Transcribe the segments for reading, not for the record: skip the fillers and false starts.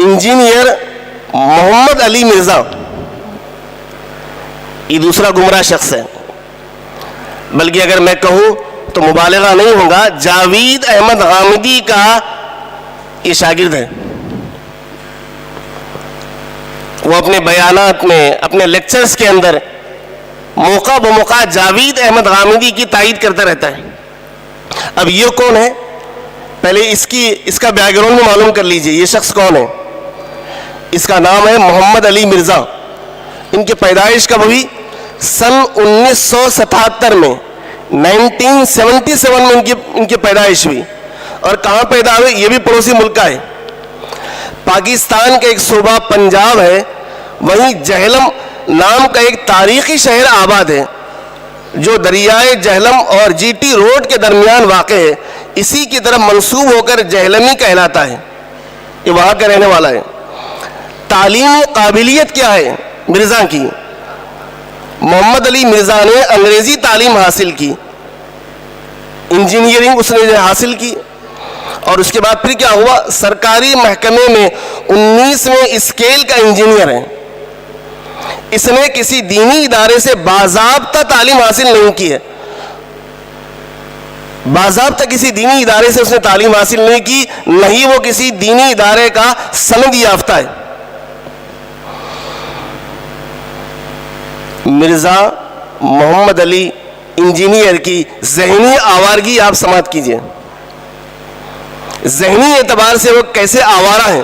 Engineer محمد علی مرزا یہ دوسرا گمراہ شخص ہے، بلکہ اگر میں کہوں تو مبالغہ نہیں ہوگا، جاوید احمد غامدی کا یہ شاگرد ہے۔ وہ اپنے بیانات میں، اپنے لیکچرز کے اندر موقع بموقع جاوید احمد غامدی کی تائید کرتا رہتا ہے۔ اب یہ کون ہے؟ پہلے اس کا بیک گراؤنڈ میں معلوم کر لیجئے، یہ شخص کون ہے؟ اس کا نام ہے محمد علی مرزا۔ ان کی پیدائش کب ہوئی؟ سن 1977 میں، 1977 میں ان کی پیدائش ہوئی۔ اور کہاں پیدا ہوئے؟ یہ بھی پڑوسی ملک کا ہے، پاکستان کا ایک صوبہ پنجاب ہے، وہیں جہلم نام کا ایک تاریخی شہر آباد ہے جو دریائے جہلم اور جی ٹی روڈ کے درمیان واقع ہے، اسی کی طرف منسوب ہو کر جہلمی کہلاتا ہے، یہ وہاں کا رہنے والا ہے۔ تعلیمی قابلیت کیا ہے مرزا کی؟ محمد علی مرزا نے انگریزی تعلیم حاصل کی، انجینئرنگ اس نے حاصل کی، اور اس کے بعد پھر کیا ہوا؟ سرکاری محکمے میں 19ویں اسکیل کا انجینئر ہے۔ اس نے کسی دینی ادارے سے باضابطہ تعلیم حاصل نہیں کی ہے، باضابطہ کسی دینی ادارے سے اس نے تعلیم حاصل نہیں کی، نہ ہی وہ کسی دینی ادارے کا سند یافتہ ہے۔ مرزا محمد علی انجینئر کی ذہنی آوارگی آپ سماعت کیجئے، ذہنی اعتبار سے وہ کیسے آوارہ ہیں۔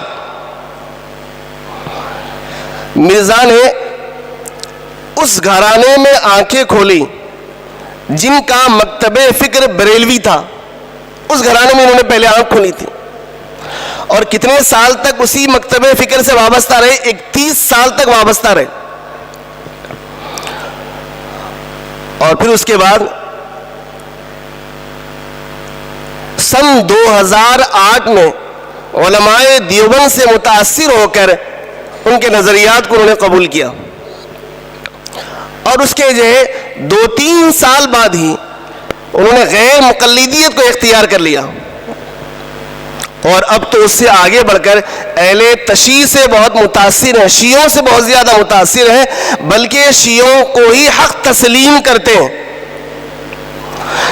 مرزا نے اس گھرانے میں آنکھیں کھولی جن کا مکتب فکر بریلوی تھا، اس گھرانے میں انہوں نے پہلے آنکھ کھولی تھی، اور کتنے سال تک اسی مکتب فکر سے وابستہ رہے؟ 31 سال تک وابستہ رہے۔ اور پھر اس کے بعد سن 2008 میں علماء دیوبند سے متاثر ہو کر ان کے نظریات کو انہوں نے قبول کیا، اور اس کے جو ہے 2-3 سال بعد ہی انہوں نے غیر مقلدیت کو اختیار کر لیا، اور اب تو اس سے آگے بڑھ کر اہل تشیع سے بہت متاثر ہیں، شیعوں سے بہت زیادہ متاثر ہیں، بلکہ شیعوں کو ہی حق تسلیم کرتے ہیں۔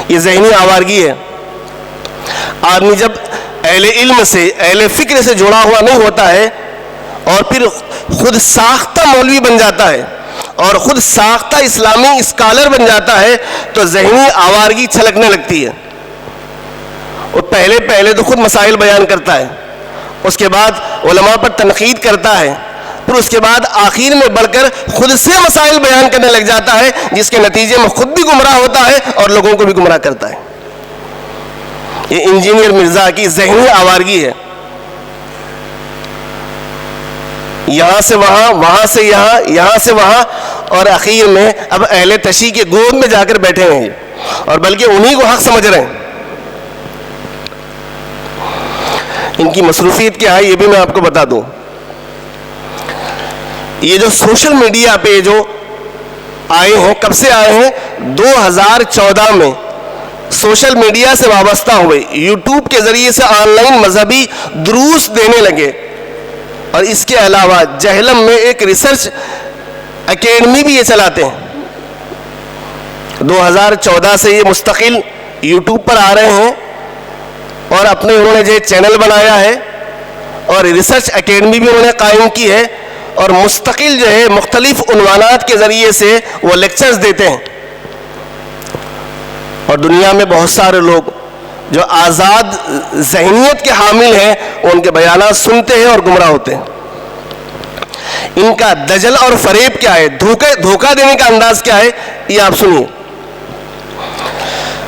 یہ ذہنی آوارگی ہے۔ آدمی جب اہل علم سے، اہل فکر سے جڑا ہوا نہیں ہوتا ہے، اور پھر خود ساختہ مولوی بن جاتا ہے اور خود ساختہ اسلامی اسکالر بن جاتا ہے، تو ذہنی آوارگی چھلکنے لگتی ہے۔ وہ پہلے تو خود مسائل بیان کرتا ہے، اس کے بعد علماء پر تنقید کرتا ہے، پھر اس کے بعد آخر میں بڑھ کر خود سے مسائل بیان کرنے لگ جاتا ہے، جس کے نتیجے میں خود بھی گمراہ ہوتا ہے اور لوگوں کو بھی گمراہ کرتا ہے۔ یہ انجینئر مرزا کی ذہنی آوارگی ہے، یہاں سے وہاں، وہاں سے یہاں، یہاں سے وہاں، اور اخیر میں اب اہل تشیع کے گود میں جا کر بیٹھے ہیں، اور بلکہ انہی کو حق سمجھ رہے ہیں۔ ان کی مصروفیت کیا ہے یہ بھی میں آپ کو بتا دوں۔ یہ جو سوشل میڈیا پہ جو آئے ہیں، کب سے آئے ہیں؟ 2014 میں سوشل میڈیا سے وابستہ ہوئے، یوٹیوب کے ذریعے سے آن لائن مذہبی دروس دینے لگے، اور اس کے علاوہ جہلم میں ایک ریسرچ اکیڈمی بھی یہ چلاتے ہیں۔ 2014 سے یہ مستقل یوٹیوب پر آ رہے ہیں، اور اپنے انہوں نے جو چینل بنایا ہے، اور ریسرچ اکیڈمی بھی انہوں نے قائم کی ہے، اور مستقل جو ہے مختلف عنوانات کے ذریعے سے وہ لیکچرز دیتے ہیں، اور دنیا میں بہت سارے لوگ جو آزاد ذہنیت کے حامل ہیں وہ ان کے بیانات سنتے ہیں اور گمراہ ہوتے ہیں۔ ان کا دجل اور فریب کیا ہے، دھوکہ دینے کا انداز کیا ہے، یہ آپ سنیے۔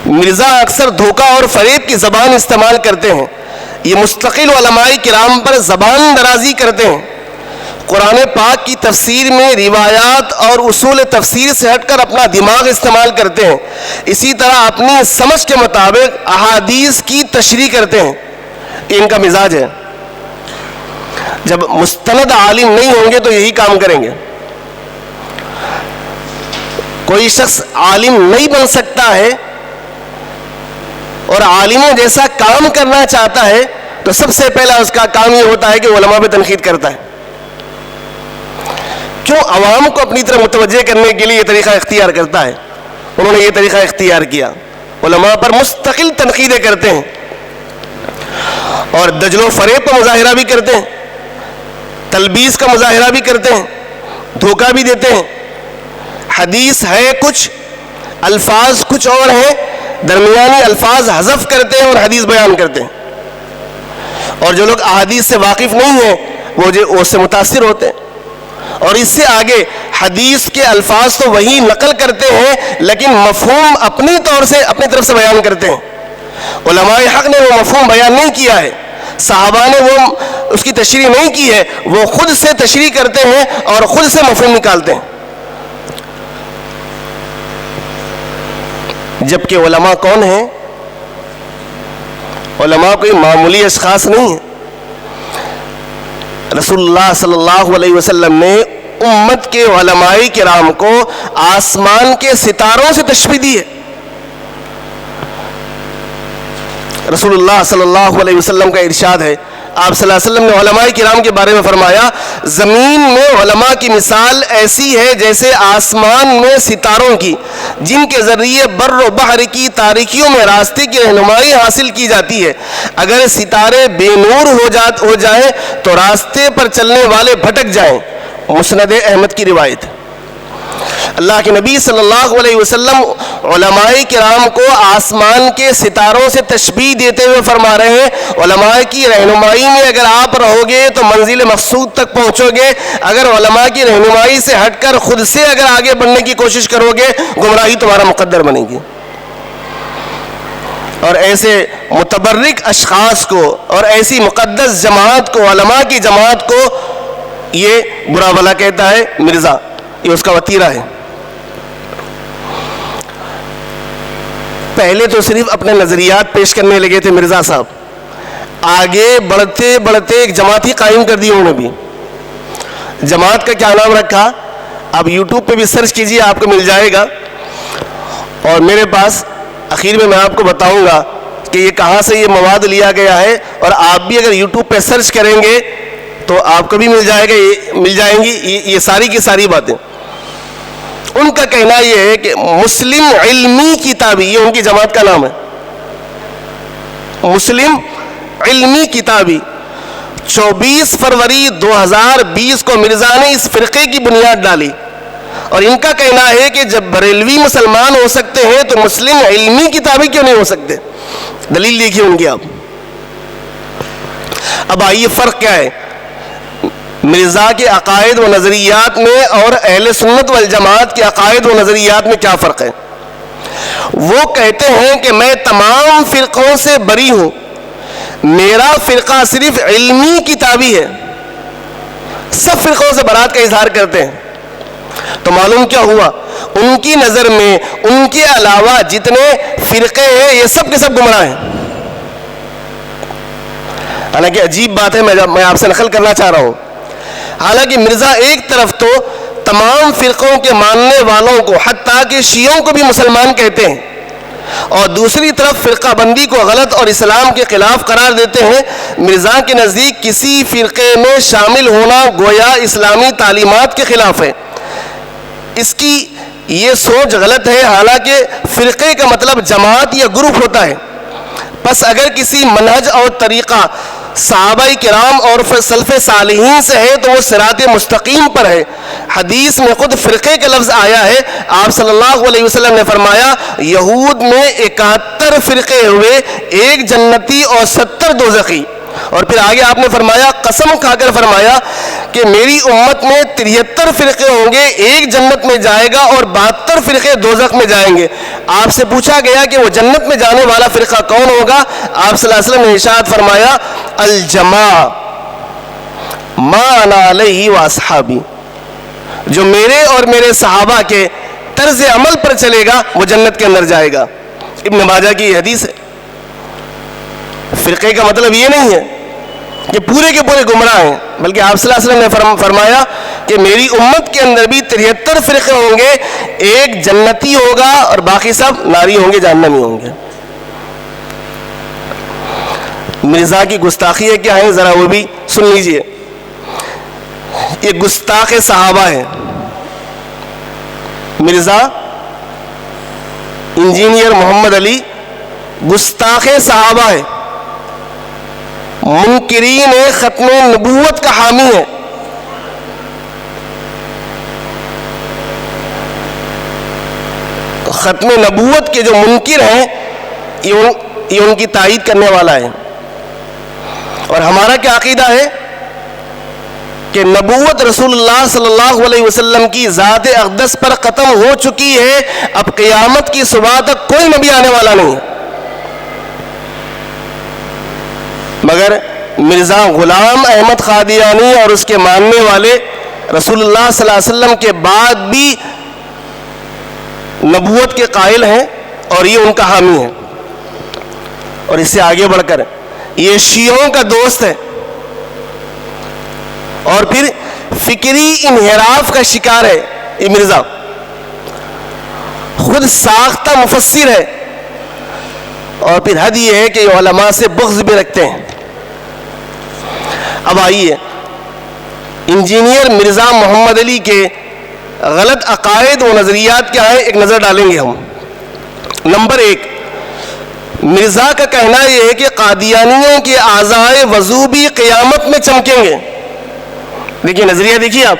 مرزا اکثر دھوکہ اور فریب کی زبان استعمال کرتے ہیں، یہ مستقل علماء کرام پر زبان درازی کرتے ہیں، قرآن پاک کی تفسیر میں روایات اور اصول تفسیر سے ہٹ کر اپنا دماغ استعمال کرتے ہیں، اسی طرح اپنی سمجھ کے مطابق احادیث کی تشریح کرتے ہیں، یہ ان کا مزاج ہے۔ جب مستند عالم نہیں ہوں گے تو یہی کام کریں گے۔ کوئی شخص عالم نہیں بن سکتا ہے اور عالموں جیسا کام کرنا چاہتا ہے تو سب سے پہلا اس کا کام یہ ہوتا ہے کہ علماء پہ تنقید کرتا ہے. کیوں؟ عوام کو اپنی طرف متوجہ کرنے کے لیے یہ طریقہ اختیار کرتا ہے. انہوں نے یہ طریقہ اختیار کیا, علماء پر مستقل تنقیدیں کرتے ہیں اور دجل و فریب کا مظاہرہ بھی کرتے ہیں, تلبیس کا مظاہرہ بھی کرتے ہیں, دھوکہ بھی دیتے ہیں. حدیث ہے کچھ, الفاظ کچھ اور ہیں, درمیانی الفاظ حذف کرتے ہیں اور حدیث بیان کرتے ہیں. اور جو لوگ احادیث سے واقف نہیں ہیں وہ اس سے متاثر ہوتے ہیں, اور اس سے آگے حدیث کے الفاظ تو وہی نقل کرتے ہیں لیکن مفہوم اپنی طور سے اپنی طرف سے بیان کرتے ہیں. علماء حق نے وہ مفہوم بیان نہیں کیا ہے, صحابہ نے وہ اس کی تشریح نہیں کی ہے, وہ خود سے تشریح کرتے ہیں اور خود سے مفہوم نکالتے ہیں. جبکہ علماء کون ہیں؟ علماء کوئی معمولی اشخاص نہیں ہیں. رسول اللہ صلی اللہ علیہ وسلم نے امت کے علماء کرام کو آسمان کے ستاروں سے تشبیہ دی ہے. رسول اللہ صلی اللہ علیہ وسلم کا ارشاد ہے, آپ صلی اللہ علیہ وسلم نے علماء کرام کے بارے میں فرمایا, زمین میں علماء کی مثال ایسی ہے جیسے آسمان میں ستاروں کی, جن کے ذریعے بر و بحر کی تاریکیوں میں راستے کی رہنمائی حاصل کی جاتی ہے. اگر ستارے بے نور ہو جائیں تو راستے پر چلنے والے بھٹک جائیں. مسند احمد کی روایت. اللہ کے نبی صلی اللہ علیہ وسلم علماء کرام کو آسمان کے ستاروں سے تشبیہ دیتے ہوئے فرما رہے ہیں, علماء کی رہنمائی میں اگر آپ رہو گے تو منزل مقصود تک پہنچو گے, اگر علماء کی رہنمائی سے ہٹ کر خود سے اگر آگے بڑھنے کی کوشش کرو گے گمراہی تمہارا مقدر بنے گی. اور ایسے متبرک اشخاص کو اور ایسی مقدس جماعت کو, علماء کی جماعت کو یہ برا بھلا کہتا ہے مرزا, یہ اس کا وتیرہ ہے. پہلے تو صرف اپنے نظریات پیش کرنے لگے تھے مرزا صاحب, آگے بڑھتے بڑھتے ایک جماعت ہی قائم کر دی انہوں نے بھی. جماعت کا کیا نام رکھا؟ آپ یوٹیوب پہ بھی سرچ کیجئے, آپ کو مل جائے گا. اور میرے پاس اخیر میں آپ کو بتاؤں گا کہ یہ کہاں سے یہ مواد لیا گیا ہے, اور آپ بھی اگر یوٹیوب پہ سرچ کریں گے تو آپ کو بھی مل جائیں گی یہ ساری کی ساری باتیں. ان کا کہنا یہ ہے کہ مسلم علمی کتابی, یہ ان کی جماعت کا نام ہے, مسلم علمی کتابی, 24 فروری 2020 کو مرزا نے اس فرقے کی بنیاد ڈالی. اور ان کا کہنا ہے کہ جب بریلوی مسلمان ہو سکتے ہیں تو مسلم علمی کتابی کیوں نہیں ہو سکتے؟ دلیل دیکھیے ان کی آپ. اب آئیے فرق کیا ہے مرزا کے عقائد و نظریات میں اور اہل سنت والجماعت کے عقائد و نظریات میں کیا فرق ہے؟ وہ کہتے ہیں کہ میں تمام فرقوں سے بری ہوں, میرا فرقہ صرف علمی کتابی ہے. سب فرقوں سے برات کا اظہار کرتے ہیں. تو معلوم کیا ہوا, ان کی نظر میں ان کے علاوہ جتنے فرقے ہیں یہ سب کے سب گمراہ ہیں. حالانکہ عجیب بات ہے, میں آپ سے نقل کرنا چاہ رہا ہوں. حالانکہ مرزا ایک طرف تو تمام فرقوں کے ماننے والوں کو حتیٰ کہ شیعوں کو بھی مسلمان کہتے ہیں, اور دوسری طرف فرقہ بندی کو غلط اور اسلام کے خلاف قرار دیتے ہیں. مرزا کے نزدیک کسی فرقے میں شامل ہونا گویا اسلامی تعلیمات کے خلاف ہے. اس کی یہ سوچ غلط ہے. حالانکہ فرقے کا مطلب جماعت یا گروپ ہوتا ہے. بس اگر کسی منہج اور طریقہ صحابہ کرام اور سلف صالحین سے ہے تو وہ صراط مستقیم پر ہے. حدیث میں خود فرقے کا لفظ آیا ہے. آپ صلی اللہ علیہ وسلم نے فرمایا یہود میں 71 فرقے ہوئے, 1 جنتی اور 70 دوزخی. اور پھر آگے آپ نے فرمایا, قسم کھا کر فرمایا کہ میری امت میں 73 فرقے ہوں گے, 1 جنت میں جائے گا اور 72 فرقے دوزخ میں جائیں گے. آپ سے پوچھا گیا کہ وہ جنت میں جانے والا فرقہ کون ہوگا؟ آپ صلی اللہ علیہ وسلم نے ارشاد فرمایا الجماع ما انا علیہ واصحابی, جو میرے اور میرے صحابہ کے طرز عمل پر چلے گا وہ جنت کے اندر جائے گا. ابن ماجہ کی حدیث ہے. فرقے کا مطلب یہ نہیں ہے کہ پورے کے پورے گمراہ ہیں, بلکہ آپ صلی اللہ علیہ وسلم نے فرمایا کہ میری امت کے اندر بھی 73 فرقے ہوں گے, 1 جنتی ہوگا اور باقی سب ناری ہوں گے, جہنمی ہوں گے. مرزا کی گستاخیاں کیا ہیں ذرا وہ بھی سن لیجئے. یہ گستاخ صحابہ ہیں. مرزا انجینئر محمد علی گستاخ صحابہ ہے، منکرین ختم نبوت کا حامی ہے. ختم نبوت کے جو منکر ہیں یہ ان کی تائید کرنے والا ہے. اور ہمارا کیا عقیدہ ہے کہ نبوت رسول اللہ صلی اللہ علیہ وسلم کی ذات اقدس پر ختم ہو چکی ہے. اب قیامت کی صبح تک کوئی نبی آنے والا نہیں ہے. مگر مرزا غلام احمد قادیانی اور اس کے ماننے والے رسول اللہ صلی اللہ علیہ وسلم کے بعد بھی نبوت کے قائل ہیں اور یہ ان کا حامی ہے. اور اس سے آگے بڑھ کر یہ شیعوں کا دوست ہے اور پھر فکری انحراف کا شکار ہے. یہ مرزا خود ساختہ مفسر ہے اور پھر حد یہ ہے کہ یہ علماء سے بغض بھی رکھتے ہیں. اب آئیے انجینئر مرزا محمد علی کے غلط عقائد و نظریات کیا ہیں ایک نظر ڈالیں گے ہم. نمبر 1، مرزا کا کہنا یہ ہے کہ قادیانیوں کے اعضائے وضو بھی قیامت میں چمکیں گے. دیکھیے نظریہ، دیکھیے آپ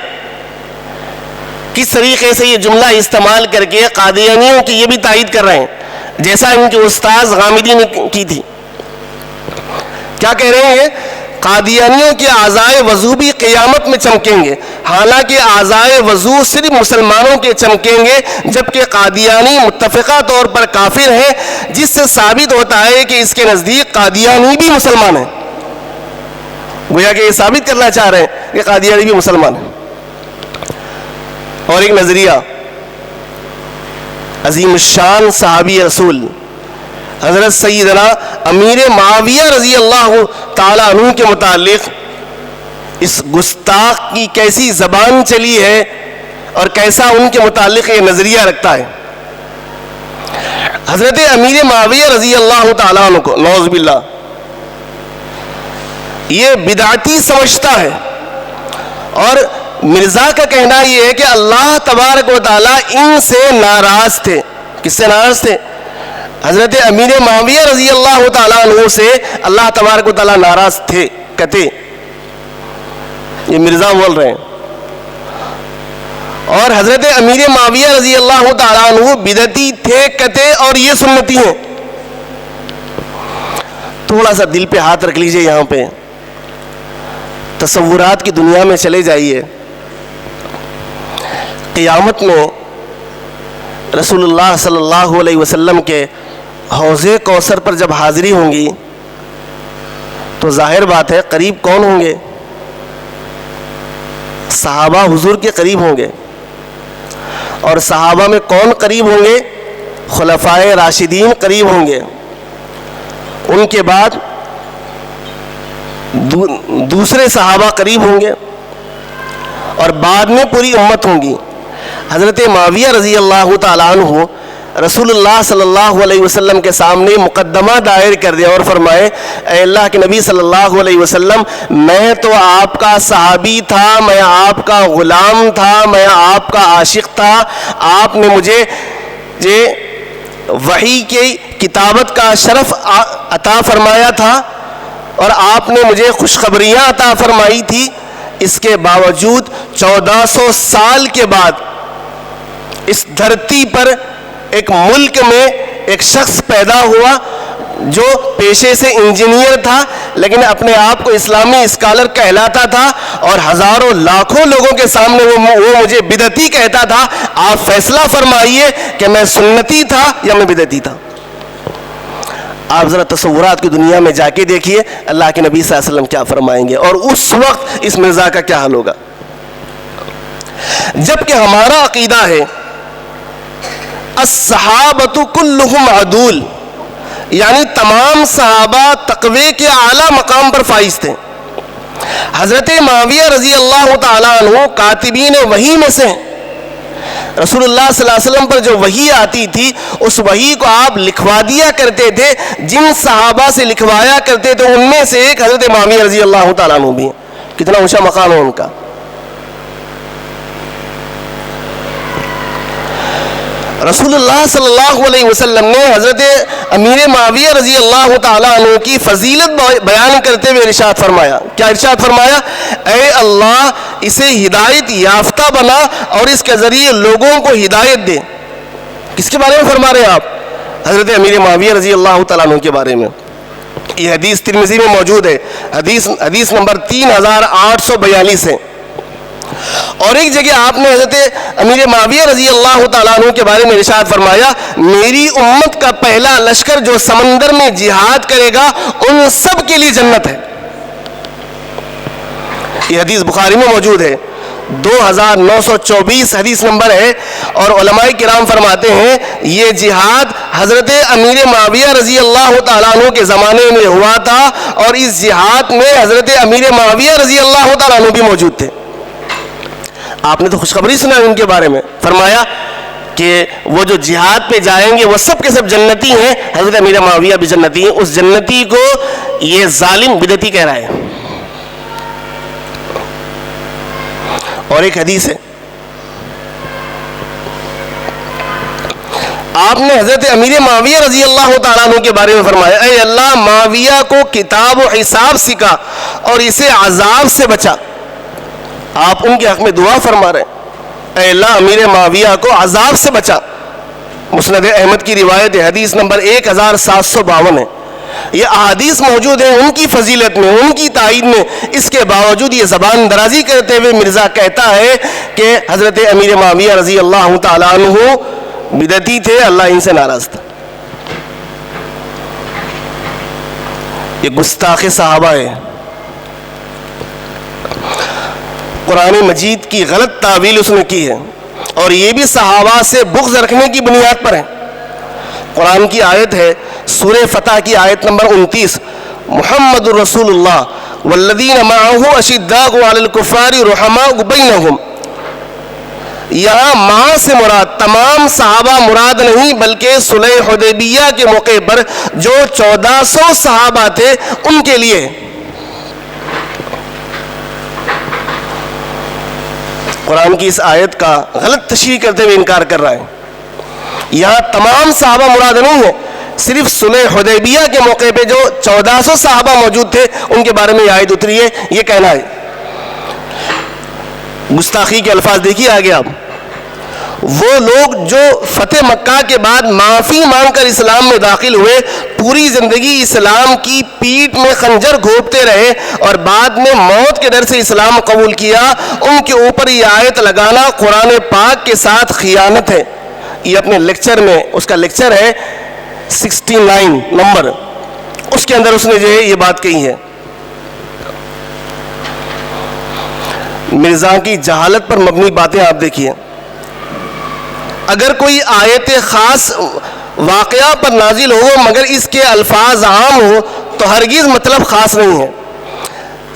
کس طریقے سے یہ جملہ استعمال کر کے قادیانیوں کی یہ بھی تائید کر رہے ہیں جیسا ان کے استاذ غامدی نے کی تھی. کیا کہہ رہے ہیں؟ قادیانیوں کے اعضائے وضو بھی قیامت میں چمکیں گے. حالانکہ اعضائے وضو صرف مسلمانوں کے چمکیں گے، جبکہ قادیانی متفقہ طور پر کافر ہیں، جس سے ثابت ہوتا ہے کہ اس کے نزدیک قادیانی بھی مسلمان ہیں. گویا کہ یہ ثابت کرنا چاہ رہے ہیں کہ قادیانی بھی مسلمان ہیں. اور ایک نظریہ عظیم الشان صحابی رسول حضرت سیدنا امیر معاویہ رضی اللہ تعالیٰ عنہ کے متعلق اس گستاخ کی کیسی زبان چلی ہے اور کیسا ان کے متعلق یہ نظریہ رکھتا ہے. حضرت امیر معاویہ رضی اللہ تعالیٰ عنہ کو نعوذ باللہ یہ بدعتی سمجھتا ہے. اور مرزا کا کہنا یہ ہے کہ اللہ تبارک و تعالیٰ ان سے ناراض تھے. کس سے ناراض تھے؟ حضرت امیر معاویہ رضی اللہ تعالیٰ عنہ سے اللہ تبارک و تعالیٰ ناراض تھے کہتے. یہ مرزا بول رہے ہیں. اور حضرت امیر معاویہ رضی اللہ تعالیٰ عنہ بدعتی تھے کہتے اور یہ سنتی ہیں. تھوڑا سا دل پہ ہاتھ رکھ لیجئے، یہاں پہ تصورات کی دنیا میں چلے جائیے. قیامت میں رسول اللہ صلی اللہ علیہ وسلم کے حوض کوثر پر جب حاضری ہوں گی تو ظاہر بات ہے قریب کون ہوں گے؟ صحابہ حضور کے قریب ہوں گے. اور صحابہ میں کون قریب ہوں گے؟ خلفائے راشدین قریب ہوں گے. ان کے بعد دوسرے صحابہ قریب ہوں گے اور بعد میں پوری امت ہوں گی. حضرت معاویہ رضی اللہ تعالیٰ عنہ رسول اللہ صلی اللہ علیہ وسلم کے سامنے مقدمہ دائر کر دیا اور فرمائے اے اللہ کے نبی صلی اللہ علیہ وسلم، میں تو آپ کا صحابی تھا، میں آپ کا غلام تھا، میں آپ کا عاشق تھا. آپ نے مجھے وحی کی کتابت کا شرف عطا فرمایا تھا اور آپ نے مجھے خوشخبریاں عطا فرمائی تھی. اس کے باوجود 1400 سال کے بعد اس دھرتی پر ایک ملک میں ایک شخص پیدا ہوا جو پیشے سے انجینئر تھا لیکن اپنے آپ کو اسلامی اسکالر کہلاتا تھا اور ہزاروں لاکھوں لوگوں کے سامنے وہ مجھے بدعتی کہتا تھا. آپ فیصلہ فرمائیے کہ میں سنتی تھا یا میں بدعتی تھا. آپ ذرا تصورات کی دنیا میں جا کے دیکھیے اللہ کے نبی صلی اللہ علیہ وسلم کیا فرمائیں گے اور اس وقت اس مرزا کا کیا حال ہوگا. جبکہ ہمارا عقیدہ ہے الصحابۃ کلہم عدول، یعنی تمام صحابہ تقوی کے اعلیٰ مقام پر فائز تھے. حضرت معاویہ رضی اللہ تعالیٰ عنہ کاتبین وحی میں سے رسول اللہ صلی اللہ علیہ وسلم پر جو وحی آتی تھی اس وحی کو آپ لکھوا دیا کرتے تھے. جن صحابہ سے لکھوایا کرتے تھے ان میں سے ایک حضرت معاویہ رضی اللہ تعالیٰ عنہ بھی ہیں. کتنا اونچا مقام ہے ان کا. رسول اللہ صلی اللہ علیہ وسلم نے حضرت امیر معاویہ رضی اللہ تعالیٰ عنہ کی فضیلت بیان کرتے ہوئے ارشاد فرمایا. کیا ارشاد فرمایا؟ اے اللہ اسے ہدایت یافتہ بنا اور اس کے ذریعے لوگوں کو ہدایت دے. کس کے بارے میں فرما رہے ہیں آپ؟ حضرت امیر معاویہ رضی اللہ تعالیٰ عنہ کے بارے میں. یہ حدیث ترمذی میں موجود ہے. حدیث نمبر 3842 ہے. اور ایک جگہ آپ نے حضرت امیر معاویہ رضی اللہ تعالیٰ عنہ کے بارے میں ارشاد فرمایا میری امت کا پہلا لشکر جو سمندر میں جہاد کرے گا ان سب کے لیے جنت ہے. یہ حدیث بخاری میں موجود ہے. 2924 حدیث نمبر ہے. اور علماء کرام فرماتے ہیں یہ جہاد حضرت امیر معاویہ رضی اللہ تعالیٰ عنہ کے زمانے میں ہوا تھا اور اس جہاد میں حضرت امیر معاویہ رضی اللہ تعالیٰ عنہ بھی موجود تھے. آپ نے تو خوشخبری سنا ان کے بارے میں. فرمایا کہ وہ جو جہاد پہ جائیں گے وہ سب کے سب جنتی ہیں. حضرت امیر معاویہ بھی جنتی ہیں. اس جنتی کو یہ ظالم بدعتی کہہ رہا ہے. اور ایک حدیث ہے آپ نے حضرت امیر معاویہ رضی اللہ تعالیٰ عنہ کے بارے میں فرمایا اے اللہ معاویہ کو کتاب و حساب سکھا اور اسے عذاب سے بچا. آپ ان کے حق میں دعا فرما رہے ہیں اے اللہ امیر معاویہ کو عذاب سے بچا. مسند احمد کی روایت ہے. حدیث نمبر 1752 ہے. یہ احادیث موجود ہیں ان کی فضیلت میں, ان کی تائید میں. اس کے باوجود یہ زبان درازی کرتے ہوئے مرزا کہتا ہے کہ حضرت امیر معاویہ رضی اللہ تعالیٰ عنہ بدعتی تھے, اللہ ان سے ناراض تھا. یہ گستاخ صحابہ ہے. قرآن مجید کی غلط تعویل اس نے کی ہے اور یہ بھی صحابہ سے بغض رکھنے کی بنیاد پر ہے. قرآن کی آیت ہے سورہ فتح کی آیت نمبر 29 محمد رسول اللہ والذین معہ اشداء علی الکفار رحماء بینہم. یہاں ماں سے مراد تمام صحابہ مراد نہیں بلکہ صلح حدیبیہ کے موقع پر جو 1400 صحابہ تھے ان کے لیے. قرآن کی اس آیت کا غلط تشریح کرتے ہوئے انکار کر رہا ہے. یہاں تمام صحابہ مراد نہیں ہے, صرف صلح حدیبیہ کے موقع پہ جو 1400 صحابہ موجود تھے ان کے بارے میں یہ آیت اتری ہے, یہ کہنا ہے. گستاخی کے الفاظ دیکھیے آگے آپ. وہ لوگ جو فتح مکہ کے بعد معافی مانگ کر اسلام میں داخل ہوئے پوری زندگی اسلام کی پیٹھ میں خنجر گھونپتے رہے اور بعد میں موت کے ڈر سے اسلام قبول کیا, ان کے اوپر یہ آیت لگانا قرآن پاک کے ساتھ خیانت ہے. یہ اپنے لیکچر میں, اس کا لیکچر ہے 69 نمبر, اس کے اندر اس نے جو ہے یہ بات کہی ہے. مرزا کی جہالت پر مبنی باتیں آپ دیکھیے. اگر کوئی آیت خاص واقعہ پر نازل ہو مگر اس کے الفاظ عام ہو تو ہرگز مطلب خاص نہیں ہے.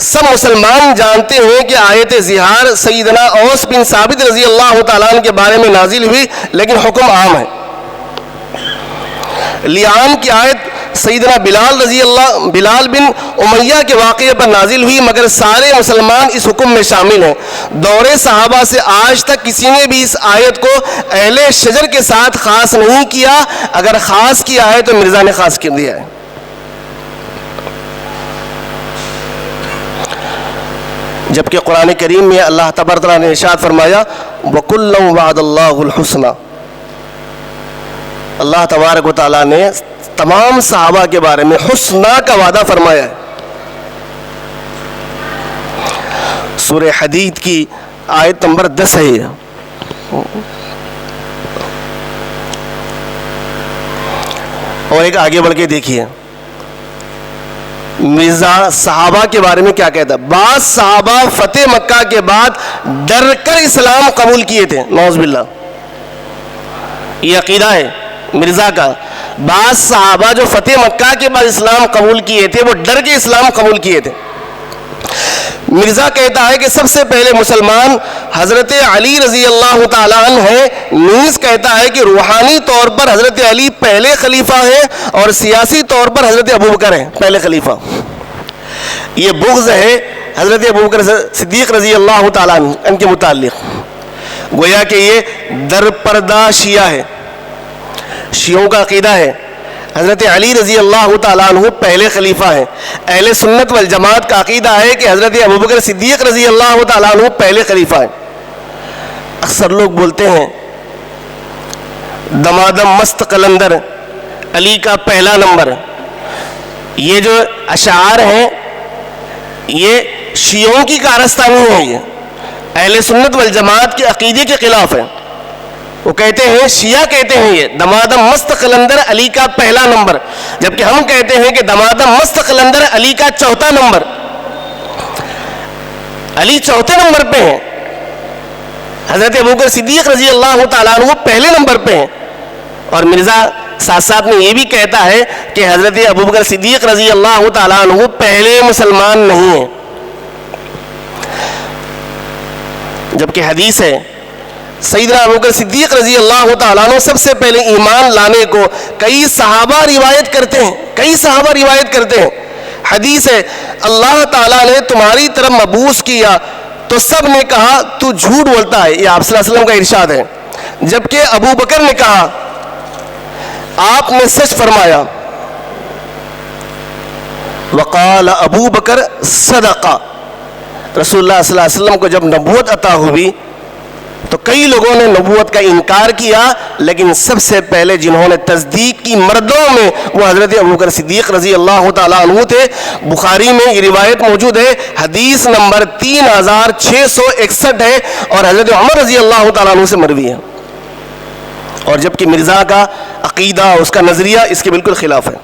سب مسلمان جانتے ہیں کہ آیت زہار سیدنا اوس بن ثابت رضی اللہ تعالیٰ عنہ کے بارے میں نازل ہوئی لیکن حکم عام ہے. لیان کی آیت سیدنا بلال بن امیہ کے واقعے پر نازل ہوئی مگر سارے مسلمان اس حکم میں شامل ہیں. دور صحابہ سے آج تک کسی نے بھی اس آیت کو اہل شجر کے ساتھ خاص نہیں کیا. اگر خاص کیا ہے تو مرزا نے خاص کر دیا ہے. جبکہ قرآن کریم میں اللہ تبارک و تعالیٰ نے ارشاد فرمایا وَكُلًّا وَعَدَ اللَّهُ الْحُسْنَى. اللہ تبارک و تعالیٰ نے تمام صحابہ کے بارے میں حسنہ کا وعدہ فرمایا ہے. سورہ حدید کی آیت نمبر 10 ہے. اور ایک آگے بڑھ کے دیکھیے مرزا صحابہ کے بارے میں کیا کہتا ہے. بعض صحابہ فتح مکہ کے بعد ڈر کر اسلام قبول کیے تھے. نعوذ باللہ, یہ عقیدہ ہے مرزا کا. بعض صحابہ جو فتح مکہ کے بعد اسلام قبول کیے تھے وہ ڈر کے اسلام قبول کیے تھے. مرزا کہتا ہے کہ سب سے پہلے مسلمان حضرت علی رضی اللہ تعالیٰ عنہ ہے، نیز کہتا ہے کہ روحانی طور پر حضرت علی پہلے خلیفہ ہیں اور سیاسی طور پر حضرت ابوبکر ہیں پہلے خلیفہ. یہ بغض ہے حضرت ابوبکر صدیق رضی اللہ تعالیٰ عنہ ان کے متعلق. گویا کہ یہ در پردہ شیعہ ہے، شیعوں کا عقیدہ ہے حضرت علی رضی اللہ تعالیٰ عنہ پہلے خلیفہ ہیں. اہل سنت والجماعت کا عقیدہ ہے کہ حضرت ابوبکر صدیق رضی اللہ تعالیٰ عنہ پہلے خلیفہ ہیں. اکثر لوگ بولتے ہیں دمادم مست قلندر علی کا پہلا نمبر. یہ جو اشعار ہیں یہ شیعوں کی کارستانی ہے، یہ اہل سنت والجماعت کے عقیدے کے خلاف ہے. وہ کہتے ہیں، شیعہ کہتے ہیں یہ دمادم مست قلندر علی کا پہلا نمبر، جبکہ ہم کہتے ہیں کہ دمادم مست قلندر علی کا چوتھا نمبر. علی چوتھے نمبر پہ ہیں، حضرت ابوبکر صدیق رضی اللہ تعالیٰ عنہ پہلے نمبر پہ ہیں. اور مرزا ساتھ ساتھ میں یہ بھی کہتا ہے کہ حضرت ابوبکر صدیق رضی اللہ تعالیٰ عنہ پہلے مسلمان نہیں ہیں، جبکہ حدیث ہے سیدنا ابوبکر صدیق رضی اللہ تعالیٰ عنہ سب سے پہلے ایمان لانے کو کئی صحابہ روایت کرتے ہیں. حدیث ہے اللہ تعالیٰ نے تمہاری طرف مبعوث کیا تو سب نے کہا تو جھوٹ بولتا ہے، یہ آپ صلی اللہ علیہ وسلم کا ارشاد ہے. جبکہ ابو بکر نے کہا آپ نے سچ فرمایا. وقال ابو بکر صدقہ. رسول اللہ صلی اللہ علیہ وسلم کو جب نبوت عطا ہوئی تو کئی لوگوں نے نبوت کا انکار کیا، لیکن سب سے پہلے جنہوں نے تصدیق کی مردوں میں وہ حضرت ابوبکر صدیق رضی اللہ تعالیٰ عنہ تھے. بخاری میں یہ روایت موجود ہے، حدیث نمبر 3661 ہے اور حضرت عمر رضی اللہ تعالیٰ عنہ سے مروی ہے. اور جبکہ مرزا کا عقیدہ، اس کا نظریہ اس کے بالکل خلاف ہے.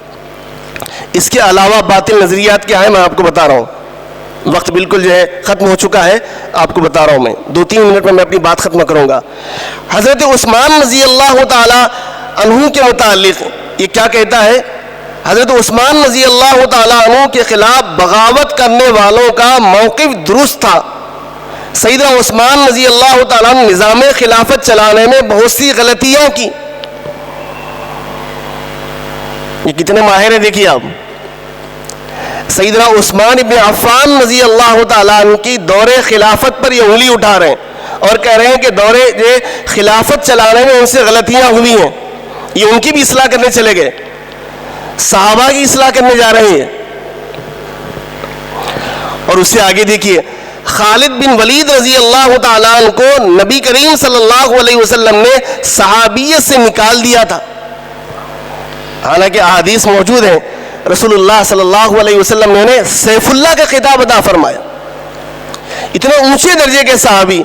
اس کے علاوہ باطل نظریات کیا ہے میں آپ کو بتا رہا ہوں. وقت بالکل جو ہے ختم ہو چکا ہے، آپ کو بتا رہا ہوں. میں 2-3 منٹ میں اپنی بات ختم کروں گا. حضرت عثمان رضی اللہ تعالی عنہ کے متعلق یہ کیا کہتا ہے؟ حضرت عثمان رضی اللہ تعالی عنہ کے خلاف بغاوت کرنے والوں کا موقف درست تھا. سیدنا عثمان رضی اللہ تعالیٰ عنہ نظام خلافت چلانے میں بہت سی غلطیاں کی. یہ کتنے ماہر ہیں دیکھیے آپ. سیدنا عثمان ابن عفان رضی اللہ تعالیٰ عنہ کی دور خلافت پر یہ انگلی اٹھا رہے ہیں اور کہہ رہے ہیں کہ دور خلافت چلانے میں ان سے غلطیاں ہوئی ہیں. یہ ان کی بھی اصلاح کرنے چلے گئے، صحابہ کی اصلاح کرنے جا رہے ہیں. اور اس سے آگے دیکھیے خالد بن ولید رضی اللہ تعالیٰ عنہ کو نبی کریم صلی اللہ علیہ وسلم نے صحابیت سے نکال دیا تھا. حالانکہ احادیث موجود ہیں رسول اللہ صلی اللہ علیہ وسلم نے انہیں سیف اللہ کا خطاب عطا فرمایا. اتنے اونچے درجے کے صحابی،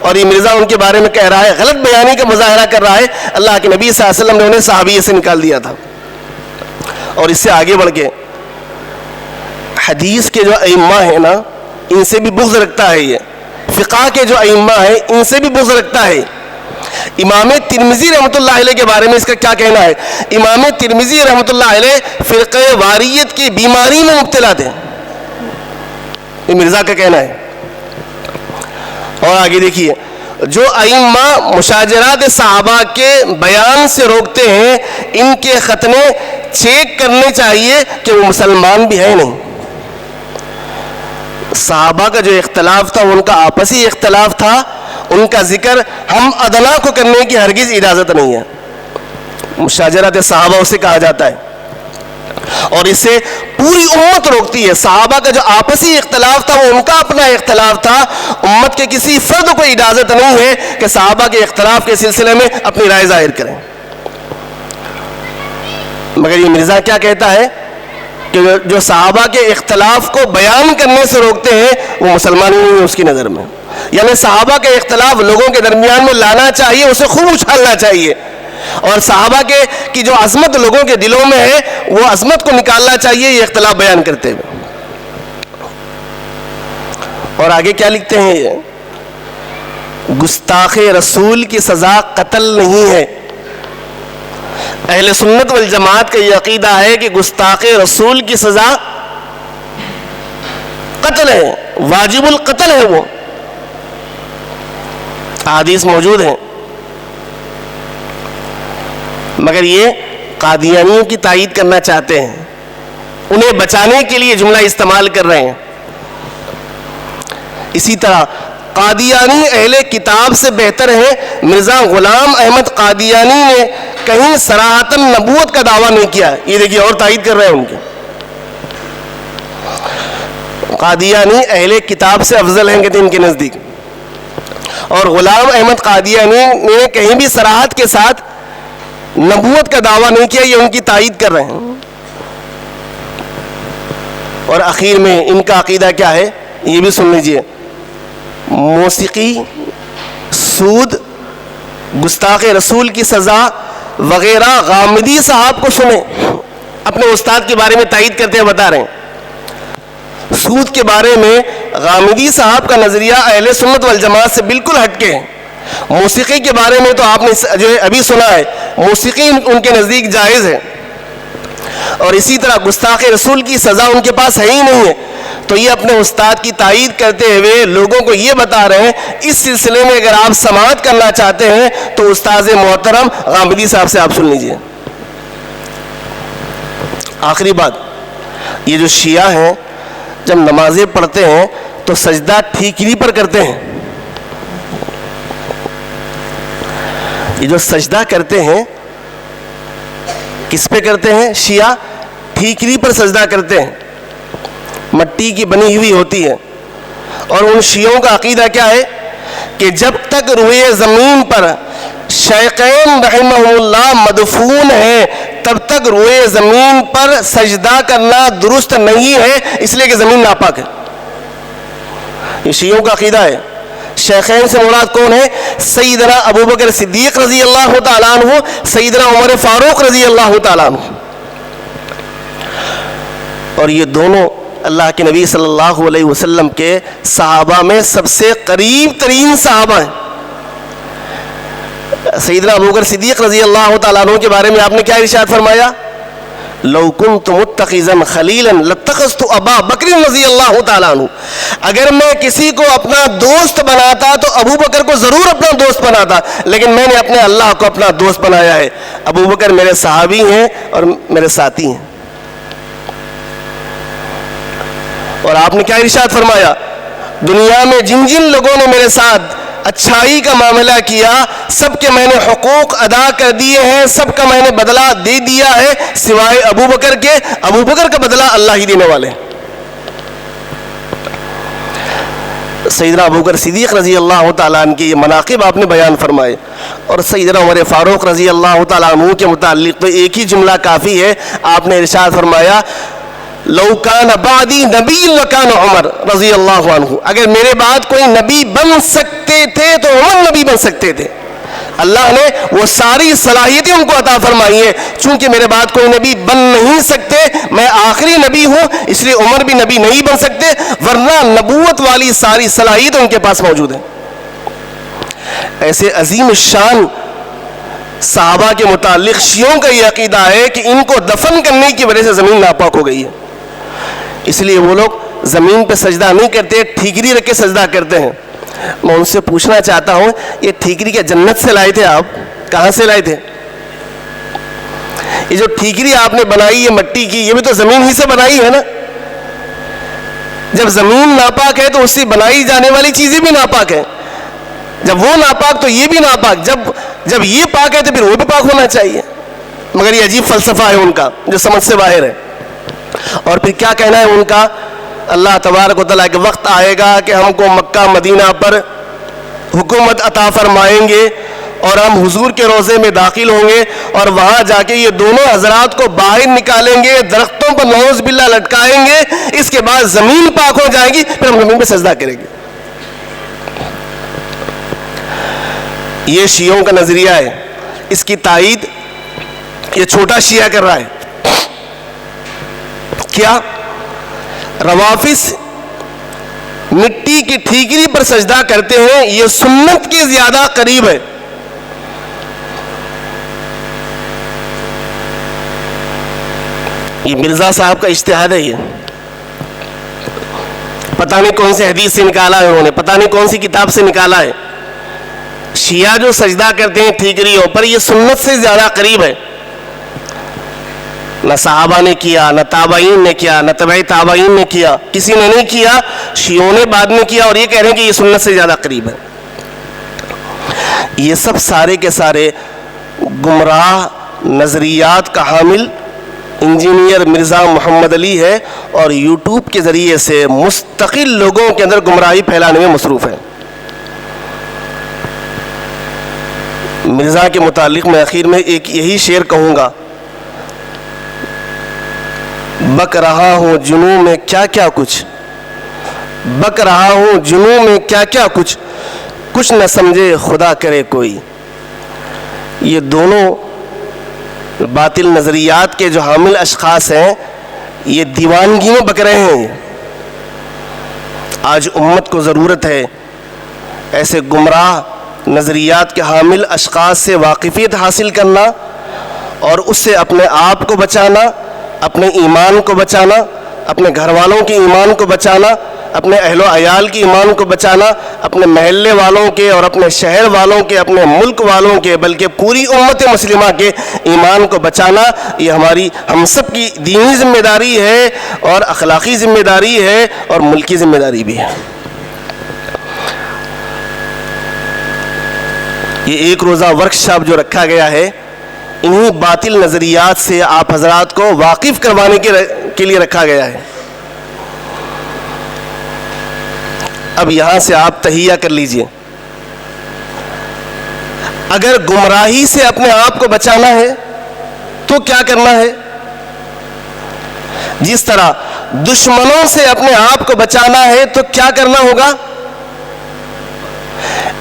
اور یہ مرزا ان کے بارے میں کہہ رہا ہے، غلط بیانی کا مظاہرہ کر رہا ہے. اللہ کے نبی صلی اللہ علیہ وسلم نے انہیں صحابیت سے نکال دیا تھا. اور اس سے آگے بڑھ کے حدیث کے جو ائمہ ہیں نا، ان سے بھی بغض رکھتا ہے. یہ فقہ کے جو ائمہ ہیں ان سے بھی بغض رکھتا ہے. امام ترمذی رحمۃ اللہ علیہ کے بارے میں اس کا کیا کہنا ہے؟ امام ترمذی رحمۃ اللہ علیہ فرقہ واریت کی بیماری میں مبتلا تھے، یہ مرزا کا کہنا ہے. اور آگے دیکھیے جو ائمہ مشاجرات صحابہ کے بیان سے روکتے ہیں ان کے ختنے چیک کرنے چاہیے کہ وہ مسلمان بھی ہے نہیں. صحابہ کا جو اختلاف تھا ان کا آپسی اختلاف تھا، ان کا ذکر ہم ادنا کو کرنے کی ہرگز اجازت نہیں ہے. مشاجرات صحابہ اسے کہا جاتا ہے اور اس سے پوری امت روکتی ہے. صحابہ کا جو آپسی اختلاف تھا وہ ان کا اپنا اختلاف تھا. امت کے کسی فرد کو اجازت نہیں ہے کہ صحابہ کے اختلاف کے سلسلے میں اپنی رائے ظاہر کریں. مگر یہ مرزا کیا کہتا ہے کہ جو صحابہ کے اختلاف کو بیان کرنے سے روکتے ہیں وہ مسلمان ہی نہیں ہے اس کی نظر میں. یعنی صحابہ کے اختلاف لوگوں کے درمیان میں لانا چاہیے، اسے خوب اچھالنا چاہیے، اور صحابہ کی جو عظمت لوگوں کے دلوں میں ہے وہ عظمت کو نکالنا چاہیے یہ اختلاف بیان کرتے ہوئے. اور آگے کیا لکھتے ہیں؟ یہ گستاخ رسول کی سزا قتل نہیں ہے. اہل سنت والجماعت کا یہ عقیدہ ہے کہ گستاخ رسول کی سزا قتل ہے. واجب القتل ہے وہ، احادیث موجود ہیں. مگر یہ قادیانیوں کی تائید کرنا چاہتے ہیں، انہیں بچانے کے لیے جملہ استعمال کر رہے ہیں. اسی طرح قادیانی اہل کتاب سے بہتر ہیں. مرزا غلام احمد قادیانی نے کہیں صراحتاً نبوت کا دعویٰ نہیں کیا. یہ دیکھیے اور تائید کر رہے ہیں ان کی. قادیانی اہل کتاب سے افضل ہیں کہتے ہیں ان کے نزدیک، اور غلام احمد قادیانی نے کہیں بھی صراحت کے ساتھ نبوت کا دعویٰ نہیں کیا. یہ ان کی تائید کر رہے ہیں. اور آخر میں ان کا عقیدہ کیا ہے یہ بھی سن لیجئے. موسیقی، سود، گستاخ رسول کی سزا وغیرہ. غامدی صاحب کو سنیں، اپنے استاد کے بارے میں تائید کرتے ہیں، بتا رہے ہیں. سود کے بارے میں غامدی صاحب کا نظریہ اہل سنت والجماعت سے بالکل ہٹ کے ہے. موسیقی کے بارے میں تو آپ نے جو ابھی سنا ہے، موسیقی ان کے نزدیک جائز ہے. اور اسی طرح گستاخ رسول کی سزا ان کے پاس ہے ہی نہیں ہے. تو یہ اپنے استاد کی تائید کرتے ہوئے لوگوں کو یہ بتا رہے ہیں اس سلسلے میں اگر آپ سماعت کرنا چاہتے ہیں تو استاد محترم غامدی صاحب سے آپ سن لیجئے. آخری بات، یہ جو شیعہ ہیں جب نمازیں پڑھتے ہیں تو سجدہ ٹھیکری پر کرتے ہیں. یہ جو سجدہ کرتے ہیں کس پہ کرتے ہیں؟ شیعہ ٹھیکری پر سجدہ کرتے ہیں، مٹی کی بنی ہوئی ہوتی ہے. اور ان شیعوں کا عقیدہ کیا ہے کہ جب تک روئے زمین پر شیخین رحمہ اللہ مدفون ہے تب تک روئے زمین پر سجدہ کرنا درست نہیں ہے، اس لیے کہ زمین ناپاک ہے. یہ شیعوں کا عقیدہ ہے. شیخین سے مراد کون ہے؟ سیدنا ابوبکر صدیق رضی اللہ تعالیٰ عنہ، سیدنا عمر فاروق رضی اللہ تعالیٰ عنہ. اور یہ دونوں اللہ کے نبی صلی اللہ علیہ وسلم کے صحابہ میں سب سے قریب ترین صحابہ ہیں. سیدنا ابوبکر صدیق رضی اللہ تعالیٰ عنہ کے بارے میں آپ نے کیا ارشاد فرمایا؟ لو کنت متخذا خلیلا لاتخذت ابا بکر رضی اللہ تعالیٰ عنہ. اگر میں کسی کو اپنا دوست بناتا تو ابو بکر کو ضرور اپنا دوست بناتا، لیکن میں نے اپنے اللہ کو اپنا دوست بنایا ہے. ابو بکر میرے صحابی ہیں اور میرے ساتھی ہیں. اور آپ نے کیا ارشاد فرمایا؟ دنیا میں جن جن لوگوں نے میرے ساتھ اچھائی کا معاملہ کیا سب کے میں نے حقوق ادا کر دیے ہیں، سب کا میں نے بدلہ دے دیا ہے سوائے ابو بکر کے. ابو بکر کا بدلہ اللہ ہی دینے والے. سیدنا ابوبکر صدیق رضی اللہ تعالیٰ عنہ کے یہ مناقب آپ نے بیان فرمائے. اور سیدنا عمر فاروق رضی اللہ تعالیٰ عنہ کے متعلق تو ایک ہی جملہ کافی ہے. آپ نے ارشاد فرمایا لو کان بعدی نبی لکان عمر رضی اللہ عنہ. اگر میرے بعد کوئی نبی بن سکتے تھے تو عمر نبی بن سکتے تھے. اللہ نے وہ ساری صلاحیتیں ان کو عطا فرمائی ہیں. چونکہ میرے بعد کوئی نبی بن نہیں سکتے، میں آخری نبی ہوں، اس لیے عمر بھی نبی نہیں بن سکتے، ورنہ نبوت والی ساری صلاحیتیں ان کے پاس موجود ہیں. ایسے عظیم الشان صحابہ کے متعلق شیعوں کا یہ عقیدہ ہے کہ ان کو دفن کرنے کی وجہ سے زمین ناپاک ہو گئی ہے، اس لیے وہ لوگ زمین پہ سجدہ نہیں کرتے، ٹھیکری رکھ کے سجدہ کرتے ہیں. میں ان سے پوچھنا چاہتا ہوں یہ ٹھیکری کیا جنت سے لائے تھے؟ آپ کہاں سے لائے تھے؟ یہ جو ٹھیکری آپ نے بنائی ہے مٹی کی، یہ بھی تو زمین ہی سے بنائی ہے نا. جب زمین ناپاک ہے تو اس سے بنائی جانے والی چیزیں بھی ناپاک ہیں. جب وہ ناپاک تو یہ بھی ناپاک. جب یہ پاک ہے تو پھر وہ بھی پاک ہونا چاہیے. مگر یہ عجیب فلسفہ ہے ان کا جو سمجھ سے باہر ہے. اور پھر کیا کہنا ہے ان کا؟ اللہ تبارک و تعالیٰ کے وقت آئے گا کہ ہم کو مکہ مدینہ پر حکومت عطا فرمائیں گے اور ہم حضور کے روضے میں داخل ہوں گے اور وہاں جا کے یہ دونوں حضرات کو باہر نکالیں گے، درختوں پر نعوذ باللہ لٹکائیں گے، اس کے بعد زمین پاک ہو جائے گی، پھر ہم زمین پہ سجدہ کریں گے. یہ شیعوں کا نظریہ ہے. اس کی تائید یہ چھوٹا شیعہ کر رہا ہے. کیا روافظ مٹی کی ٹھیکری پر سجدہ کرتے ہیں؟ یہ سنت کے زیادہ قریب ہے. یہ مرزا صاحب کا اجتہاد ہے. یہ پتہ نہیں کون سی حدیث سے نکالا ہے انہوں نے، پتہ نہیں کون سی کتاب سے نکالا ہے. شیعہ جو سجدہ کرتے ہیں ٹھیکریوں پر، یہ سنت سے زیادہ قریب ہے. نہ صحابہ نے کیا، نہ تابعین نے کیا، نہ تبع تابعین نے کیا، کسی نے نہیں کیا، شیعوں نے بعد میں کیا، اور یہ کہہ رہے ہیں کہ یہ سنت سے زیادہ قریب ہے. یہ سب سارے کے سارے گمراہ نظریات کا حامل انجینئر مرزا محمد علی ہے، اور یوٹیوب کے ذریعے سے مستقل لوگوں کے اندر گمراہی پھیلانے میں مصروف ہے. مرزا کے متعلق میں آخر میں ایک یہی شعر کہوں گا: بک رہا ہوں جنوں میں کیا کیا کچھ، بک رہا ہوں جنوں میں کیا کیا کچھ، کچھ نہ سمجھے خدا کرے کوئی. یہ دونوں باطل نظریات کے جو حامل اشخاص ہیں، یہ دیوانگی میں بک رہے ہیں. آج امت کو ضرورت ہے ایسے گمراہ نظریات کے حامل اشخاص سے واقفیت حاصل کرنا، اور اس سے اپنے آپ کو بچانا، اپنے ایمان کو بچانا، اپنے گھر والوں کے ایمان کو بچانا، اپنے اہل و عیال کی ایمان کو بچانا، اپنے محلے والوں کے اور اپنے شہر والوں کے، اپنے ملک والوں کے، بلکہ پوری امت مسلمہ کے ایمان کو بچانا. یہ ہم سب کی دینی ذمہ داری ہے، اور اخلاقی ذمہ داری ہے، اور ملکی ذمہ داری بھی ہے. یہ ایک روزہ ورکشاپ جو رکھا گیا ہے، انہی باطل نظریات سے آپ حضرات کو واقف کروانے کے لیے رکھا گیا ہے. اب یہاں سے آپ تہیہ کر لیجئے. اگر گمراہی سے اپنے آپ کو بچانا ہے تو کیا کرنا ہے؟ جس طرح دشمنوں سے اپنے آپ کو بچانا ہے تو کیا کرنا ہوگا؟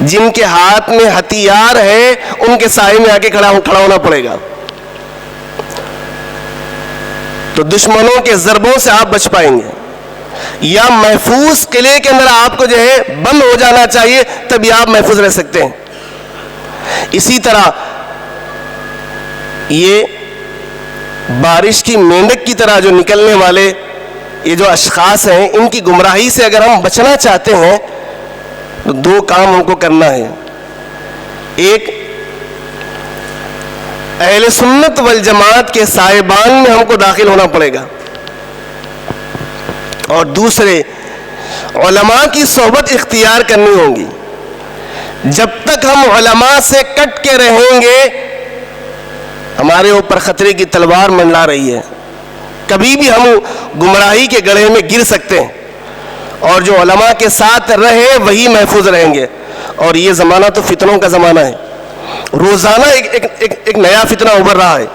جن کے ہاتھ میں ہتھیار ہے ان کے سائے میں آ کے کھڑا ہونا پڑے گا. تو دشمنوں کے ضربوں سے آپ بچ پائیں گے. یا محفوظ قلعے کے اندر آپ کو جو ہے بند ہو جانا چاہیے، تبھی آپ محفوظ رہ سکتے ہیں. اسی طرح یہ بارش کی مینڈک کی طرح جو نکلنے والے یہ جو اشخاص ہیں، ان کی گمراہی سے اگر ہم بچنا چاہتے ہیں تو دو کام ہم کو کرنا ہے. ایک، اہل سنت والجماعت کے صاحبان میں ہم کو داخل ہونا پڑے گا، اور دوسرے علماء کی صحبت اختیار کرنی ہوگی. جب تک ہم علماء سے کٹ کے رہیں گے، ہمارے اوپر خطرے کی تلوار منڈلا رہی ہے. کبھی بھی ہم گمراہی کے گڑھے میں گر سکتے ہیں، اور جو علماء کے ساتھ رہے وہی محفوظ رہیں گے. اور یہ زمانہ تو فتنوں کا زمانہ ہے. روزانہ ایک نیا فتنہ ابھر رہا ہے،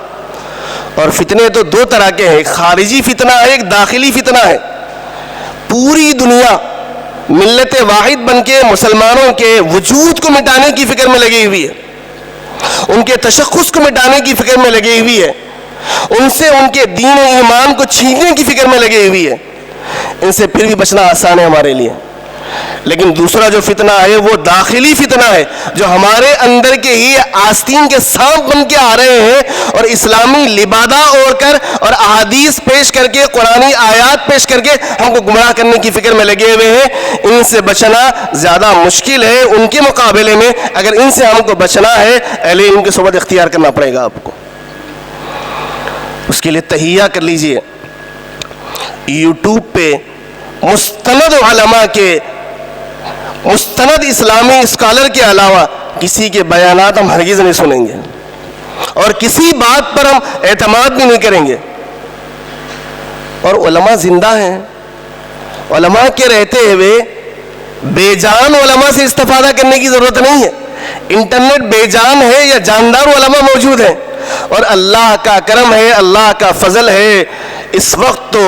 اور فتنے تو دو طرح کے ہیں. ایک خارجی فتنہ ہے، ایک داخلی فتنہ ہے. پوری دنیا ملت واحد بن کے مسلمانوں کے وجود کو مٹانے کی فکر میں لگی ہوئی ہے، ان کے تشخص کو مٹانے کی فکر میں لگی ہوئی ہے، ان سے ان کے دین و ایمان کو چھیننے کی فکر میں لگی ہوئی ہے. ان سے پھر بھی بچنا آسان ہے ہمارے لیے. لیکن دوسرا جو فتنہ ہے وہ داخلی فتنہ ہے، جو ہمارے اندر کے ہی آستین کے سانپ بن کے آ رہے ہیں، اور اسلامی لبادہ اوڑھ کر اور احادیث پیش کر کے، قرآنی آیات پیش کر کے ہم کو گمراہ کرنے کی فکر میں لگے ہوئے ہیں. ان سے بچنا زیادہ مشکل ہے ان کے مقابلے میں. اگر ان سے ہم کو بچنا ہے، اہل علم کی صحبت اختیار کرنا پڑے گا آپ کو. اس کے لیے تہیہ کر لیجئے. یوٹیوب پہ مستند علماء کے، مستند اسلامی اسکالر کے علاوہ کسی کے بیانات ہم ہرگز نہیں سنیں گے، اور کسی بات پر ہم اعتماد بھی نہیں کریں گے. اور علماء زندہ ہیں. علماء کے رہتے ہوئے بے جان علماء سے استفادہ کرنے کی ضرورت نہیں ہے. انٹرنیٹ بے جان ہے یا جاندار علماء موجود ہیں، اور اللہ کا کرم ہے، اللہ کا فضل ہے. اس وقت تو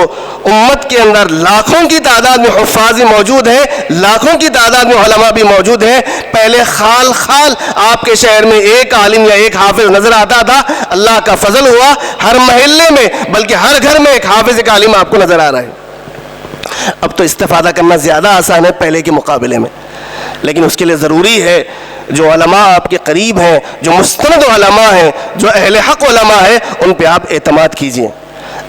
امت کے اندر لاکھوں کی تعداد میں حفاظ موجود ہیں، لاکھوں کی تعداد میں علماء بھی موجود ہیں. پہلے خال خال آپ کے شہر میں ایک عالم یا ایک حافظ نظر آتا تھا. اللہ کا فضل ہوا ہر محلے میں، بلکہ ہر گھر میں ایک حافظ ایک عالم آپ کو نظر آ رہا ہے. اب تو استفادہ کرنا زیادہ آسان ہے پہلے کے مقابلے میں. لیکن اس کے لیے ضروری ہے جو علماء آپ کے قریب ہیں، جو مستند علماء ہیں، جو اہل حق علماء ہیں، ان پہ آپ اعتماد کیجئے.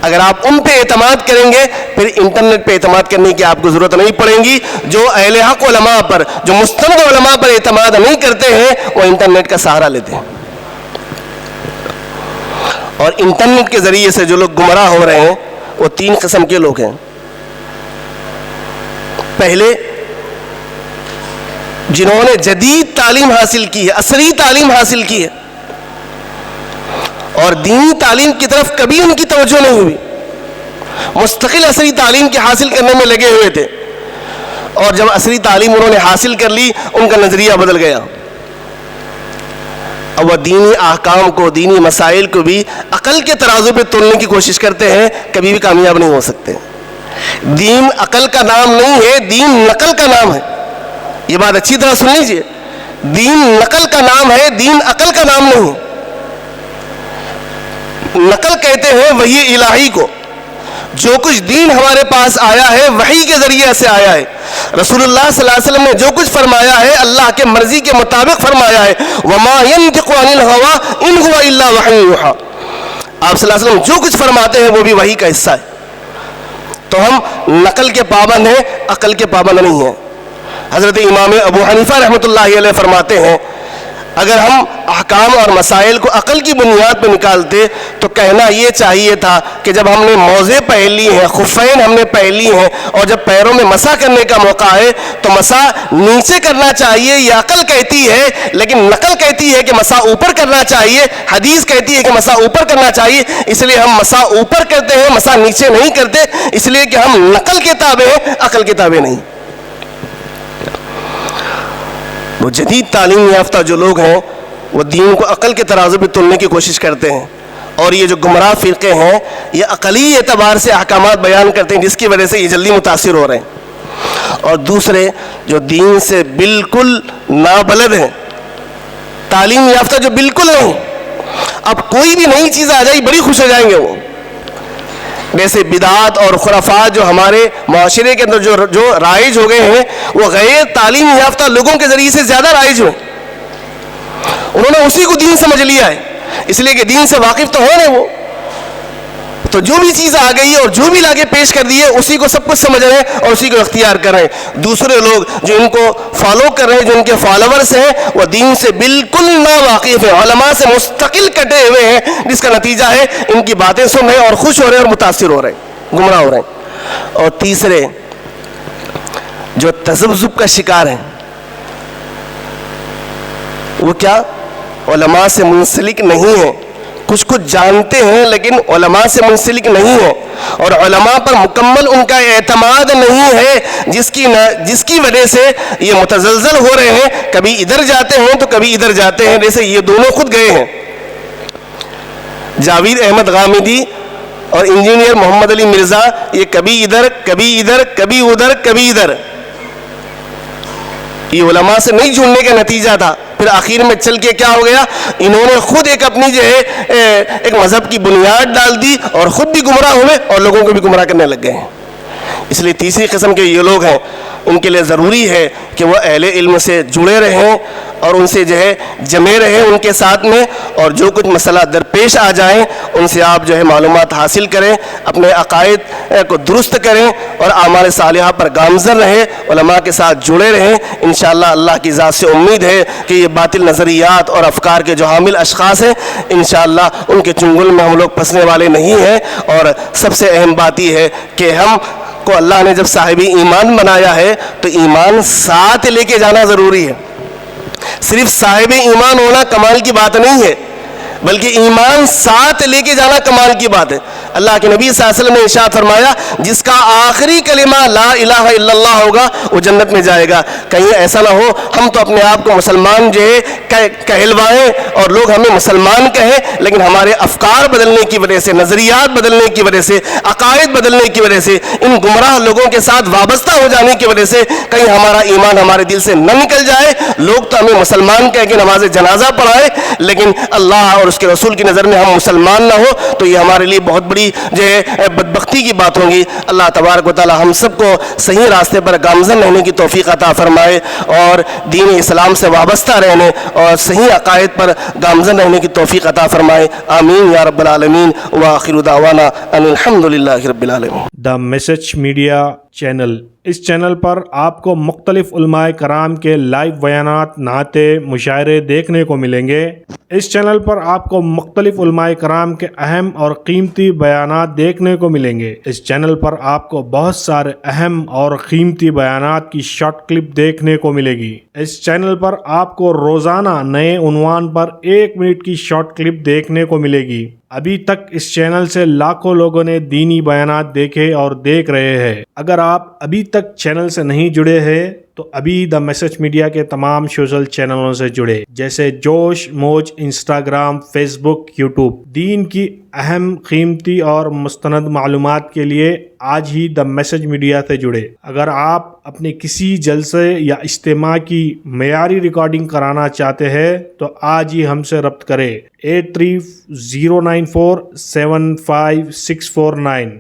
اگر آپ ان پہ اعتماد کریں گے پھر انٹرنیٹ پہ اعتماد کرنے کی آپ کو ضرورت نہیں پڑے گی. جو اہل حق علماء پر، جو مستند علماء پر اعتماد نہیں کرتے ہیں وہ انٹرنیٹ کا سہارا لیتے ہیں. اور انٹرنیٹ کے ذریعے سے جو لوگ گمراہ ہو رہے ہیں وہ 3 قسم کے لوگ ہیں. پہلے جنہوں نے جدید تعلیم حاصل کی ہے، عصری تعلیم حاصل کی ہے، اور دینی تعلیم کی طرف کبھی ان کی توجہ نہیں ہوئی، مستقل عصری تعلیم کے حاصل کرنے میں لگے ہوئے تھے، اور جب عصری تعلیم انہوں نے حاصل کر لی ان کا نظریہ بدل گیا. اب وہ دینی احکام کو، دینی مسائل کو بھی عقل کے ترازو پہ تولنے کی کوشش کرتے ہیں، کبھی بھی کامیاب نہیں ہو سکتے. دین عقل کا نام نہیں ہے، دین نقل کا نام ہے. یہ بات اچھی طرح سن لیجیے، دین نقل کا نام ہے، دین عقل کا نام نہیں ہے. نقل کہتے ہیں وحی الہی کو. جو کچھ دین ہمارے پاس آیا ہے وحی کے ذریعے سے آیا ہے. رسول اللہ صلی اللہ علیہ وسلم نے جو کچھ فرمایا ہے اللہ کے مرضی کے مطابق فرمایا ہے. وما ينطق عن الهوى ان هو الا وحی یوحى. آپ صلی اللہ علیہ وسلم جو کچھ فرماتے ہیں وہ بھی وحی کا حصہ ہے. تو ہم نقل کے پابند ہیں، عقل کے پابند نہیں ہیں. حضرت امام ابو حنیفہ رحمۃ اللہ علیہ فرماتے ہیں اگر ہم احکام اور مسائل کو عقل کی بنیاد پہ نکالتے تو کہنا یہ چاہیے تھا کہ جب ہم نے موزے پہن لی ہیں، خفین ہم نے پہن لی ہیں، اور جب پیروں میں مسح کرنے کا موقع ہے تو مسح نیچے کرنا چاہیے، یہ عقل کہتی ہے. لیکن نقل کہتی ہے کہ مسح اوپر کرنا چاہیے، حدیث کہتی ہے کہ مسح اوپر کرنا چاہیے، اس لیے ہم مسح اوپر کرتے ہیں، مسح نیچے نہیں کرتے، اس لیے کہ ہم نقل کے تابع ہیں، عقل کے تابع نہیں. وہ جدید تعلیم یافتہ جو لوگ ہیں وہ دین کو عقل کے ترازو پہ تولنے کی کوشش کرتے ہیں، اور یہ جو گمراہ فرقے ہیں یہ عقلی اعتبار سے احکامات بیان کرتے ہیں جس کی وجہ سے یہ جلدی متاثر ہو رہے ہیں. اور دوسرے جو دین سے بالکل نابلد ہیں، تعلیم یافتہ جو بالکل نہیں، اب کوئی بھی نئی چیز آ جائے بڑی خوش ہو جائیں گے. وہ جیسے بدعات اور خرافات جو ہمارے معاشرے کے اندر جو رائج ہو گئے ہیں وہ غیر تعلیم یافتہ لوگوں کے ذریعے سے زیادہ رائج ہوئے. انہوں نے اسی کو دین سمجھ لیا ہے، اس لیے کہ دین سے واقف تو ہے وہ، تو جو بھی چیز آ گئی ہے اور جو بھی لاگے پیش کر دی ہے اسی کو سب کچھ سمجھ رہے ہیں اور اسی کو اختیار کر رہے ہیں. دوسرے لوگ جو ان کو فالو کر رہے ہیں، جو ان کے فالوورز ہیں، وہ دین سے بالکل نا واقف ہیں، علماء سے مستقل کٹے ہوئے ہیں، جس کا نتیجہ ہے ان کی باتیں سن رہے ہیں اور خوش ہو رہے ہیں اور متاثر ہو رہے ہیں، گمراہ ہو رہے ہیں. اور تیسرے جو تذبذب کا شکار ہیں، وہ کیا علماء سے منسلک نہیں ہیں، کچھ جانتے ہیں لیکن علماء سے منسلک نہیں ہیں، اور علماء پر مکمل ان کا اعتماد نہیں ہے، جس کی وجہ سے یہ متزلزل ہو رہے ہیں، کبھی ادھر جاتے ہیں تو کبھی ادھر جاتے ہیں. جیسے یہ دونوں خود گئے ہیں، جاوید احمد غامدی اور انجینئر محمد علی مرزا، یہ کبھی ادھر کبھی ادھر کبھی ادھر کبھی ادھر. یہ علماء سے نہیں جڑنے کا نتیجہ تھا. پھر آخر میں چل کے کیا ہو گیا، انہوں نے خود ایک اپنی جو ہے ایک مذہب کی بنیاد ڈال دی اور خود بھی گمراہ ہوئے اور لوگوں کو بھی گمراہ کرنے لگ گئے ہیں. اس لیے تیسری قسم کے یہ لوگ ہیں، ان کے لیے ضروری ہے کہ وہ اہل علم سے جڑے رہیں اور ان سے جو ہے جمے رہیں ان کے ساتھ میں، اور جو کچھ مسئلہ درپیش آ جائیں ان سے آپ جو ہے معلومات حاصل کریں، اپنے عقائد کو درست کریں اور اعمال صالحہ پر گامزن رہیں، علماء کے ساتھ جڑے رہیں. انشاءاللہ اللہ کی ذات سے امید ہے کہ یہ باطل نظریات اور افکار کے جو حامل اشخاص ہیں انشاءاللہ ان کے چنگل میں ہم لوگ پھنسنے والے نہیں ہیں. اور سب سے اہم بات یہ ہے کہ ہم کو اللہ نے جب صاحب ایمان بنایا ہے تو ایمان ساتھ لے کے جانا ضروری ہے. صرف صاحب ایمان ہونا کمال کی بات نہیں ہے، بلکہ ایمان ساتھ لے کے جانا کمال کی بات ہے. اللہ کے نبی صلی اللہ علیہ وسلم نے ارشاد فرمایا جس کا آخری کلمہ لا الہ الا اللہ ہوگا وہ جنت میں جائے گا. کہیں ایسا نہ ہو ہم تو اپنے آپ کو مسلمان جو ہے کہلوائیں اور لوگ ہمیں مسلمان کہیں، لیکن ہمارے افکار بدلنے کی وجہ سے، نظریات بدلنے کی وجہ سے، عقائد بدلنے کی وجہ سے، ان گمراہ لوگوں کے ساتھ وابستہ ہو جانے کی وجہ سے کہیں ہمارا ایمان ہمارے دل سے نہ نکل جائے. لوگ تو ہمیں مسلمان کہہ کے نماز جنازہ پڑھائے، لیکن اللہ اور اس کے رسول کی نظر میں ہم مسلمان نہ ہو تو یہ ہمارے لیے بہت بڑی ہوگی جو ہے بدبختی کی بات ہوگی. اللہ تبارک و تعالی ہم سب کو صحیح راستے پر گامزن رہنے کی توفیق عطا فرمائے اور دین اسلام سے وابستہ رہنے اور صحیح عقائد پر گامزن رہنے کی توفیق عطا فرمائے. آمین یا رب العالمین. وآخر دعوانا ان الحمد للہ رب العالمین. دا میسج میڈیا چینل، اس چینل پر آپ کو مختلف علماء کرام کے لائیو بیانات، نعتیں، مشاعرے دیکھنے کو ملیں گے. اس چینل پر آپ کو مختلف علماء کرام کے اہم اور قیمتی بیانات دیکھنے کو ملیں گے. اس چینل پر آپ کو بہت سارے اہم اور قیمتی بیانات کی شارٹ کلپ دیکھنے کو ملے گی. اس چینل پر آپ کو روزانہ نئے عنوان پر 1 منٹ کی شارٹ کلپ دیکھنے کو ملے گی. ابھی تک اس چینل سے لاکھوں لوگوں نے دینی بیانات دیکھے اور دیکھ رہے ہیں. اگر آپ ابھی تک چینل سے نہیں جڑے ہیں تو ابھی دا میسج میڈیا کے تمام سوشل چینلوں سے جڑے، جیسے جوش، موج، انسٹاگرام، فیس بک، یوٹیوب. دین کی اہم، قیمتی اور مستند معلومات کے لیے آج ہی دا میسج میڈیا سے جڑے. اگر آپ اپنے کسی جلسے یا اجتماع کی معیاری ریکارڈنگ کرانا چاہتے ہیں تو آج ہی ہم سے رابطہ کریں. 8309475649